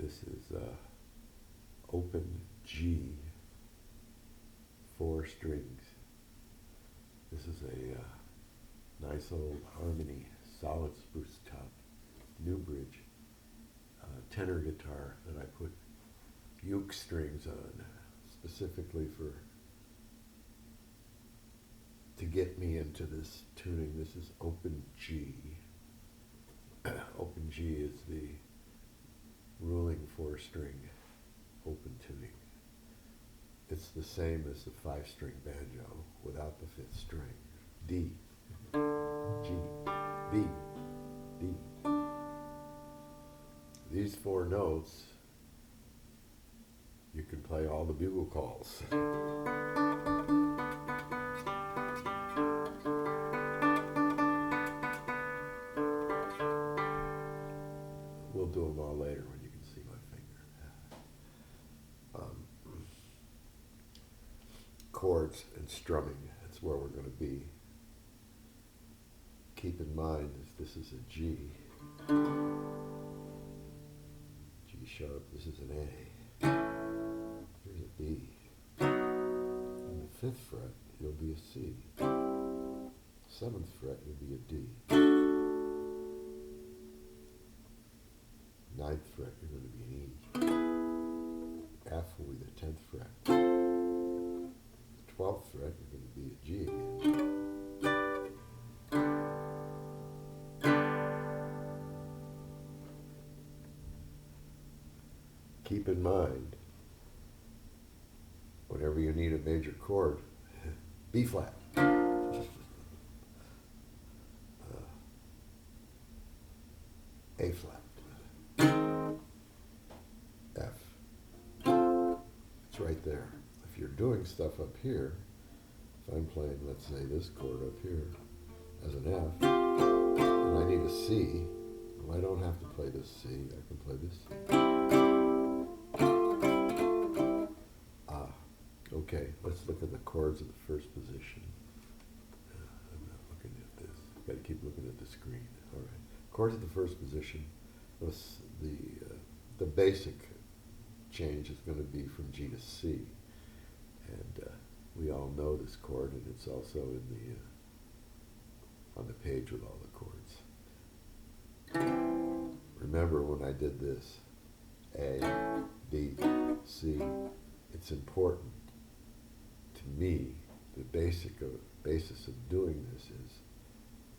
This is open G, 4 strings. This is a nice old Harmony solid spruce top, new bridge, tenor guitar that I put uke strings on specifically to get me into this tuning. This is open G. Open G is the ruling 4-string open tuning. It's the same as the 5-string banjo without the 5th string. D, G, B, D. These 4 notes, you can play all the bugle calls. We'll do them all later when you can see my finger. Chords and strumming, that's where we're going to be. Keep in mind this is a G. G sharp, this is an A. Here's a B. On the 5th fret, you'll be a C. 7th fret, you'll be a D. 9th fret, you're going to be an E. F will be the 10th fret. 12th fret, you're going to be a G again. Keep in mind, whenever you need a major chord, B flat. A flat. F. It's right there. If you're doing stuff up here, if I'm playing, let's say, this chord up here as an F, and I need a C, well, I don't have to play this C, I can play this C. Okay, let's look at the chords of the 1st position. I'm not looking at this. I've got to keep looking at the screen. All right, chords of the 1st position. The basic change is going to be from G to C, and we all know this chord, and it's also in on the page with all the chords. Remember when I did this, A, B, C, it's important to me, the basis of doing this is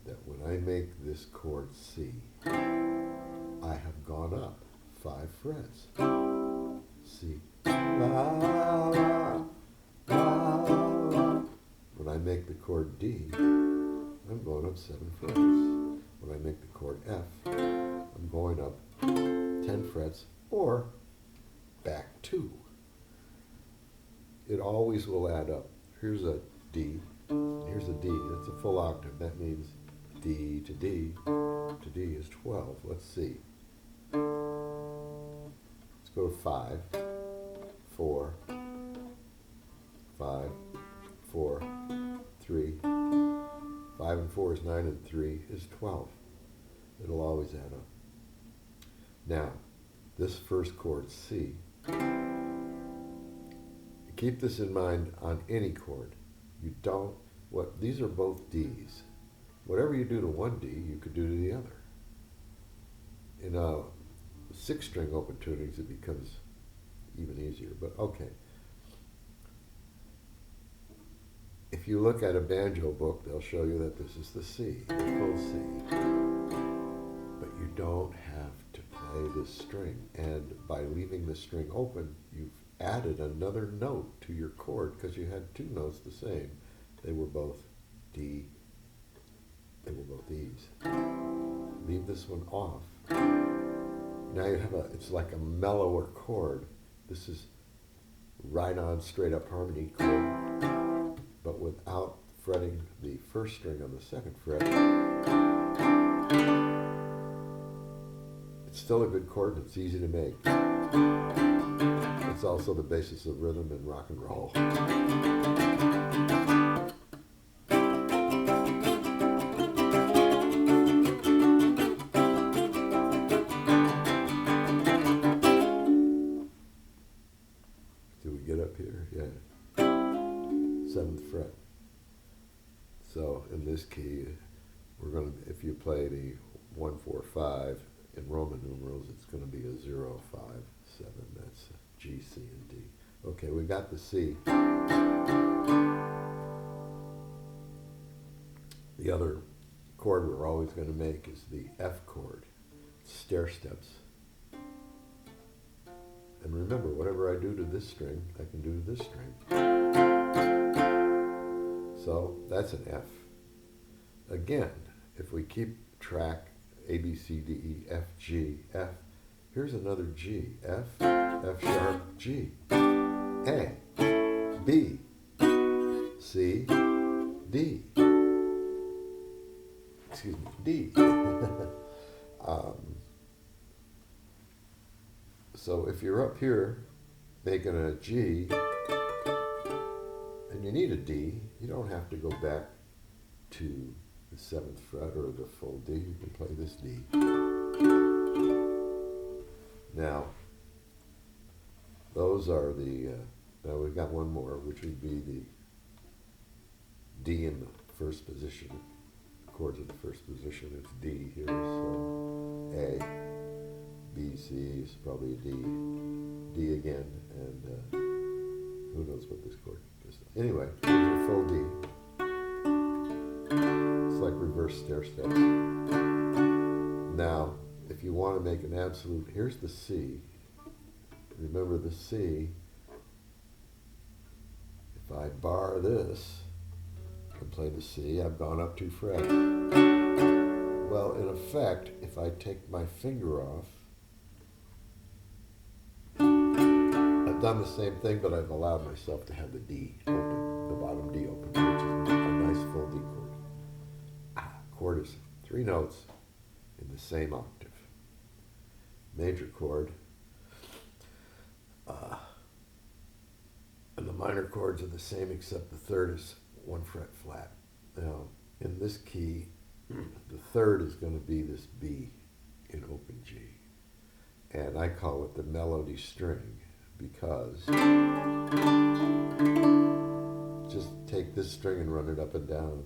that when I make this chord C, I have gone up 5 frets. C, la, la, la, la. When I make the chord D, I'm going up 7 frets. When I make the chord F, I'm going up 10 frets or back 2. It always will add up. Here's a D, here's a D, that's a full octave. That means D to D is 12. Let's see. Let's go to 5, 4, 5, 4, 3. 5 and 4 is 9 and 3 is 12. It'll always add up. Now, this first chord, C, keep this in mind on any chord. You don't, these are both Ds. Whatever you do to one D, you could do to the other. In 6-string open tunings, it becomes even easier, but okay. If you look at a banjo book, they'll show you that this is the C, the full C. But you don't have to play this string, and by leaving the string open, you've added another note to your chord because you had 2 notes the same. They were both D, they were both E's. Leave this one off. Now you have it's like a mellower chord. This is right on straight up harmony chord, but without fretting the 1st string on the 2nd fret. It's still a good chord and it's easy to make. It's also the basis of rhythm and rock and roll. you play the 1-4-5 in Roman numerals, it's going to be a 0-5-7. That's G, C, and D. Okay, we got the C. The other chord we're always going to make is the F chord, stair steps. And remember, whatever I do to this string, I can do to this string. So that's an F. Again, if we keep track, A, B, C, D, E, F, G, F, here's another G, F, F sharp, G, A, B, C, D. Excuse me, D. So if you're up here making a G and you need a D, you don't have to go back to the 7th fret or the full D. You can play this D. Now, those are the, now we've got one more, which would be the D in the first position. Chords in the first position. It's D here, so A, B, C is probably a D, D again, and who knows what this chord is. Anyway, here's your full D. It's like reverse stair steps. Now, if you want to make an absolute, here's the C. Remember the C, if I bar this and play the C, I've gone up 2 frets. Well, in effect, if I take my finger off, I've done the same thing, but I've allowed myself to have the D open, the bottom D open, which is a nice full D chord. Chord is 3 notes in the same octave. Major chord. And the minor chords are the same, except the third is 1 fret flat. Now, in this key, the third is going to be this B in open G. And I call it the melody string because just take this string and run it up and down.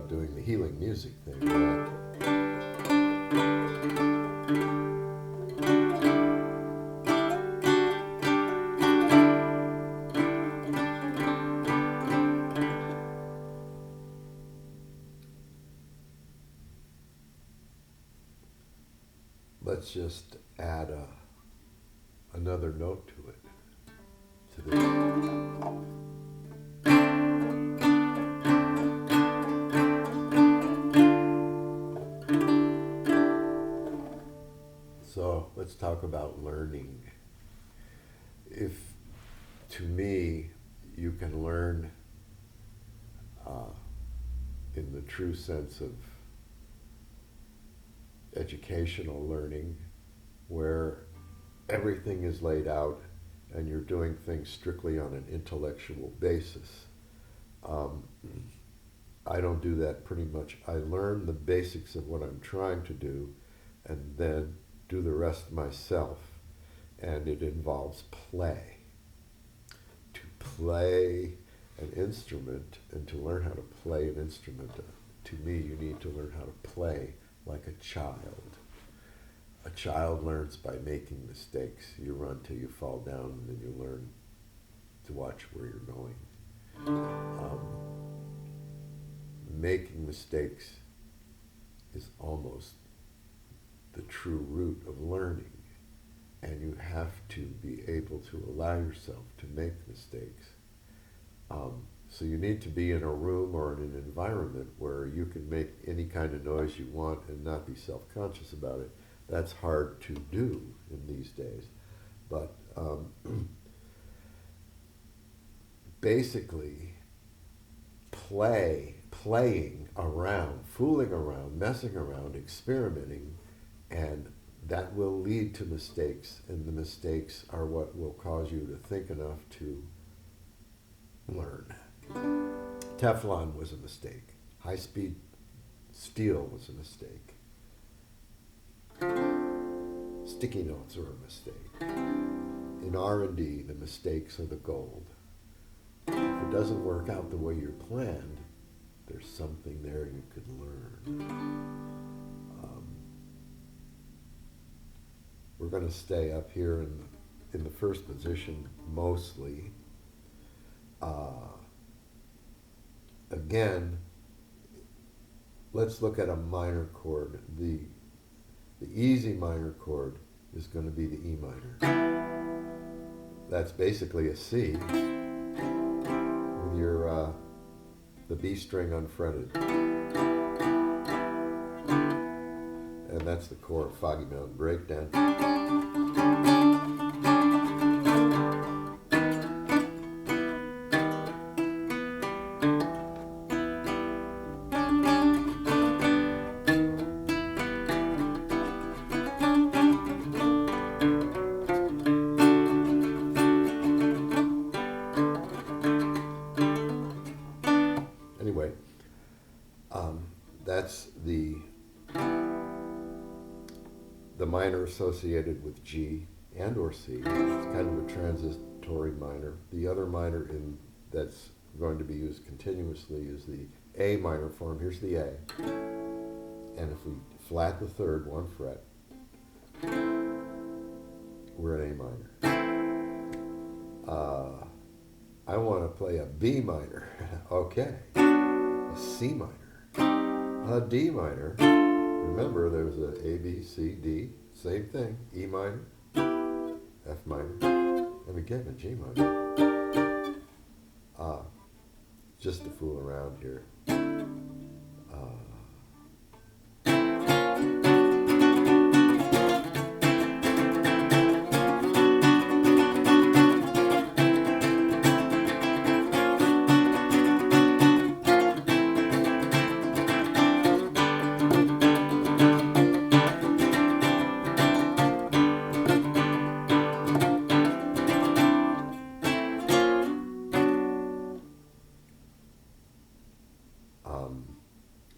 Doing the healing music thing, right? Let's just add another note to it, to this. So let's talk about learning. If, to me, you can learn in the true sense of educational learning, where everything is laid out and you're doing things strictly on an intellectual basis. I don't do that pretty much. I learn the basics of what I'm trying to do and then do the rest myself, and it involves play. To play an instrument and to learn how to play an instrument, to me, you need to learn how to play like a child. A child learns by making mistakes. You run till you fall down, and then you learn to watch where you're going. Making mistakes is almost the true root of learning, and you have to be able to allow yourself to make mistakes. So you need to be in a room or in an environment where you can make any kind of noise you want and not be self-conscious about it. That's hard to do in these days. But basically, playing around, fooling around, messing around, experimenting, and that will lead to mistakes, and the mistakes are what will cause you to think enough to learn. Teflon was a mistake. High-speed steel was a mistake. Sticky notes are a mistake. In R&D, the mistakes are the gold. If it doesn't work out the way you're planned, there's something there you could learn. We're going to stay up here in the first position mostly. Again, let's look at a minor chord. The easy minor chord is going to be the E minor. That's basically a C with your the B string unfretted. And that's the core of Foggy Mountain Breakdown. Anyway, that's the minor associated with G and or C. It's kind of a transitory minor. The other minor that's going to be used continuously is the A minor form. Here's the A. And if we flat the third, one fret, we're in A minor. I want to play a B minor. Okay. A C minor. A D minor. Remember, there was a B, C, D. Same thing. E minor, F minor, and again a G minor. Just to fool around here.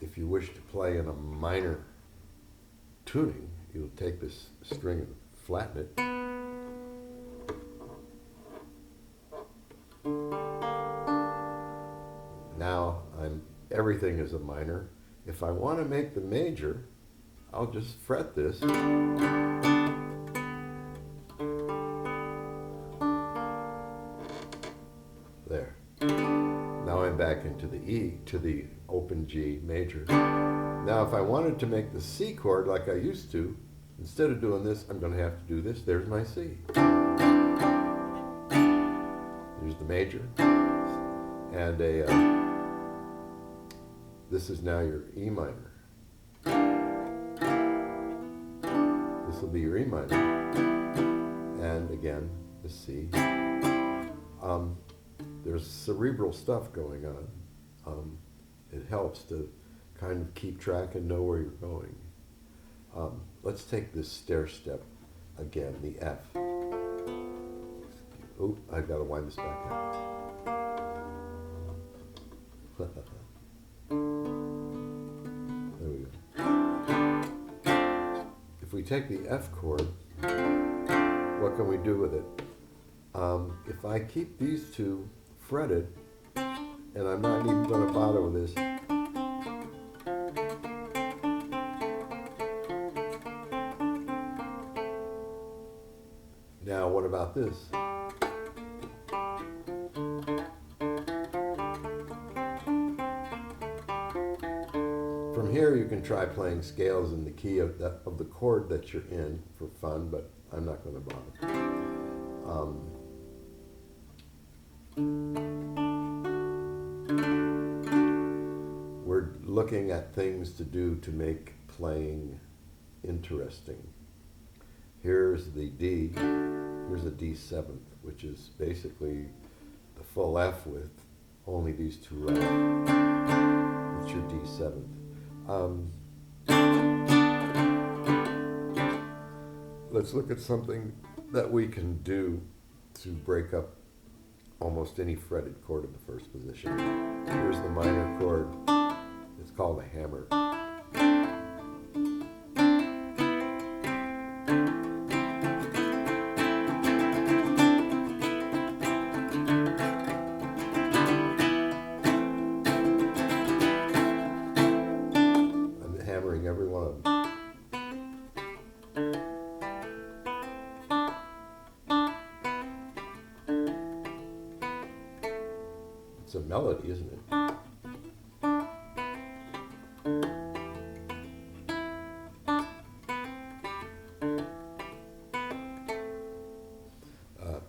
If you wish to play in a minor tuning, you'll take this string and flatten it. Now everything is a minor. If I want to make the major, I'll just fret this. There. Now I'm back into the E, to the open G major. Now if I wanted to make the C chord like I used to, instead of doing this, I'm going to have to do this. There's my C. Here's the major. And this is now your E minor. This will be your E minor. And again, the C. There's cerebral stuff going on. It helps to kind of keep track and know where you're going. Let's take this stair step again, the F. Oh, I've got to wind this back out. There we go. If we take the F chord, what can we do with it? If I keep these two fretted, and I'm not even going to bother with this. Now, what about this? From here, you can try playing scales in the key of the chord that you're in for fun, but I'm not going to bother. We're looking at things to do to make playing interesting. Here's the D. Here's a D7th, which is basically the full F with only these two left. It's your D7th. Let's look at something that we can do to break up almost any fretted chord in the first position. Here's the minor chord. called a hammer. I'm hammering every one of them. It's a melody, isn't it?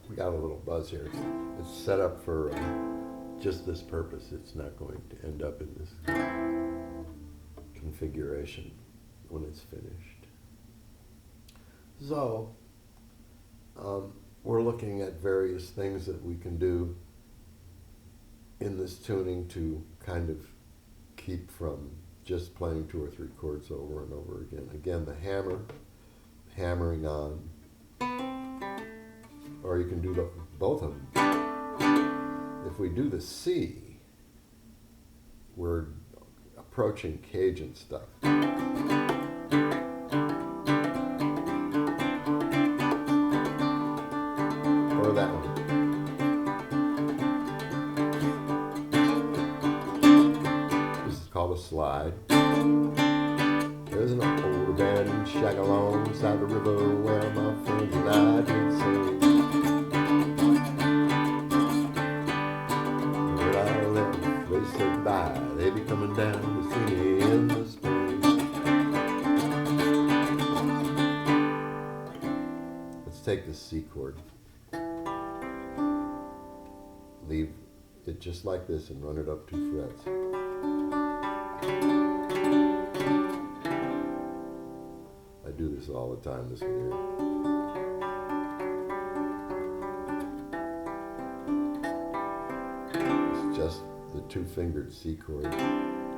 We got a little buzz here. It's set up for just this purpose. It's not going to end up in this configuration when it's finished. So, we're looking at various things that we can do in this tuning to kind of keep from just playing 2 or 3 chords over and over again. Again, the hammer, hammering on, or you can do both of them. If we do the C, we're approaching Cajun stuff. Or that one. This is called a slide. There's an old abandoned shack alongside the river where my friends and I did sing. When I left, they said bye. They be coming down to see me in the spring. Let's take the C chord. Leave it just like this and run it up 2 frets. I do this all the time, this one here. It's just the 2-fingered C chord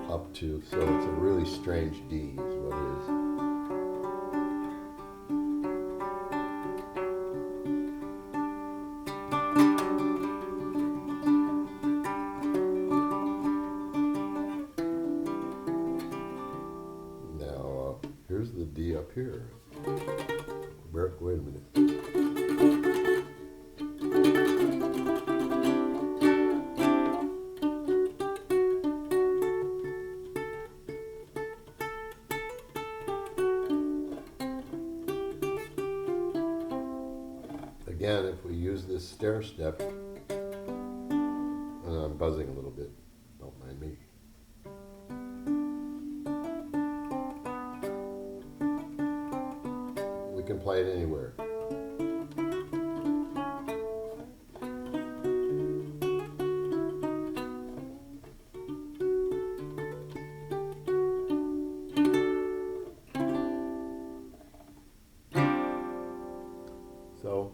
up to, so it's a really strange D is what it is. Here's the D up here. Wait a minute. Again, if we use this stair step, and I'm buzzing a little bit, don't mind me. We can play it anywhere. So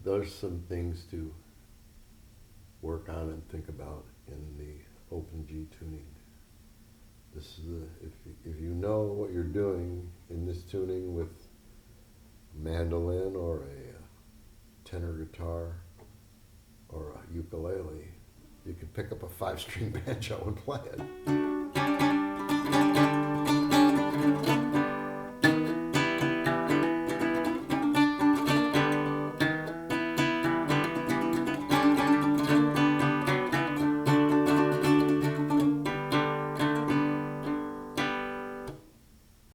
there's some things to work on and think about in the open G tuning. This is if you know what you're doing in this tuning with a mandolin or a tenor guitar or a ukulele, you can pick up a 5-string banjo and play it.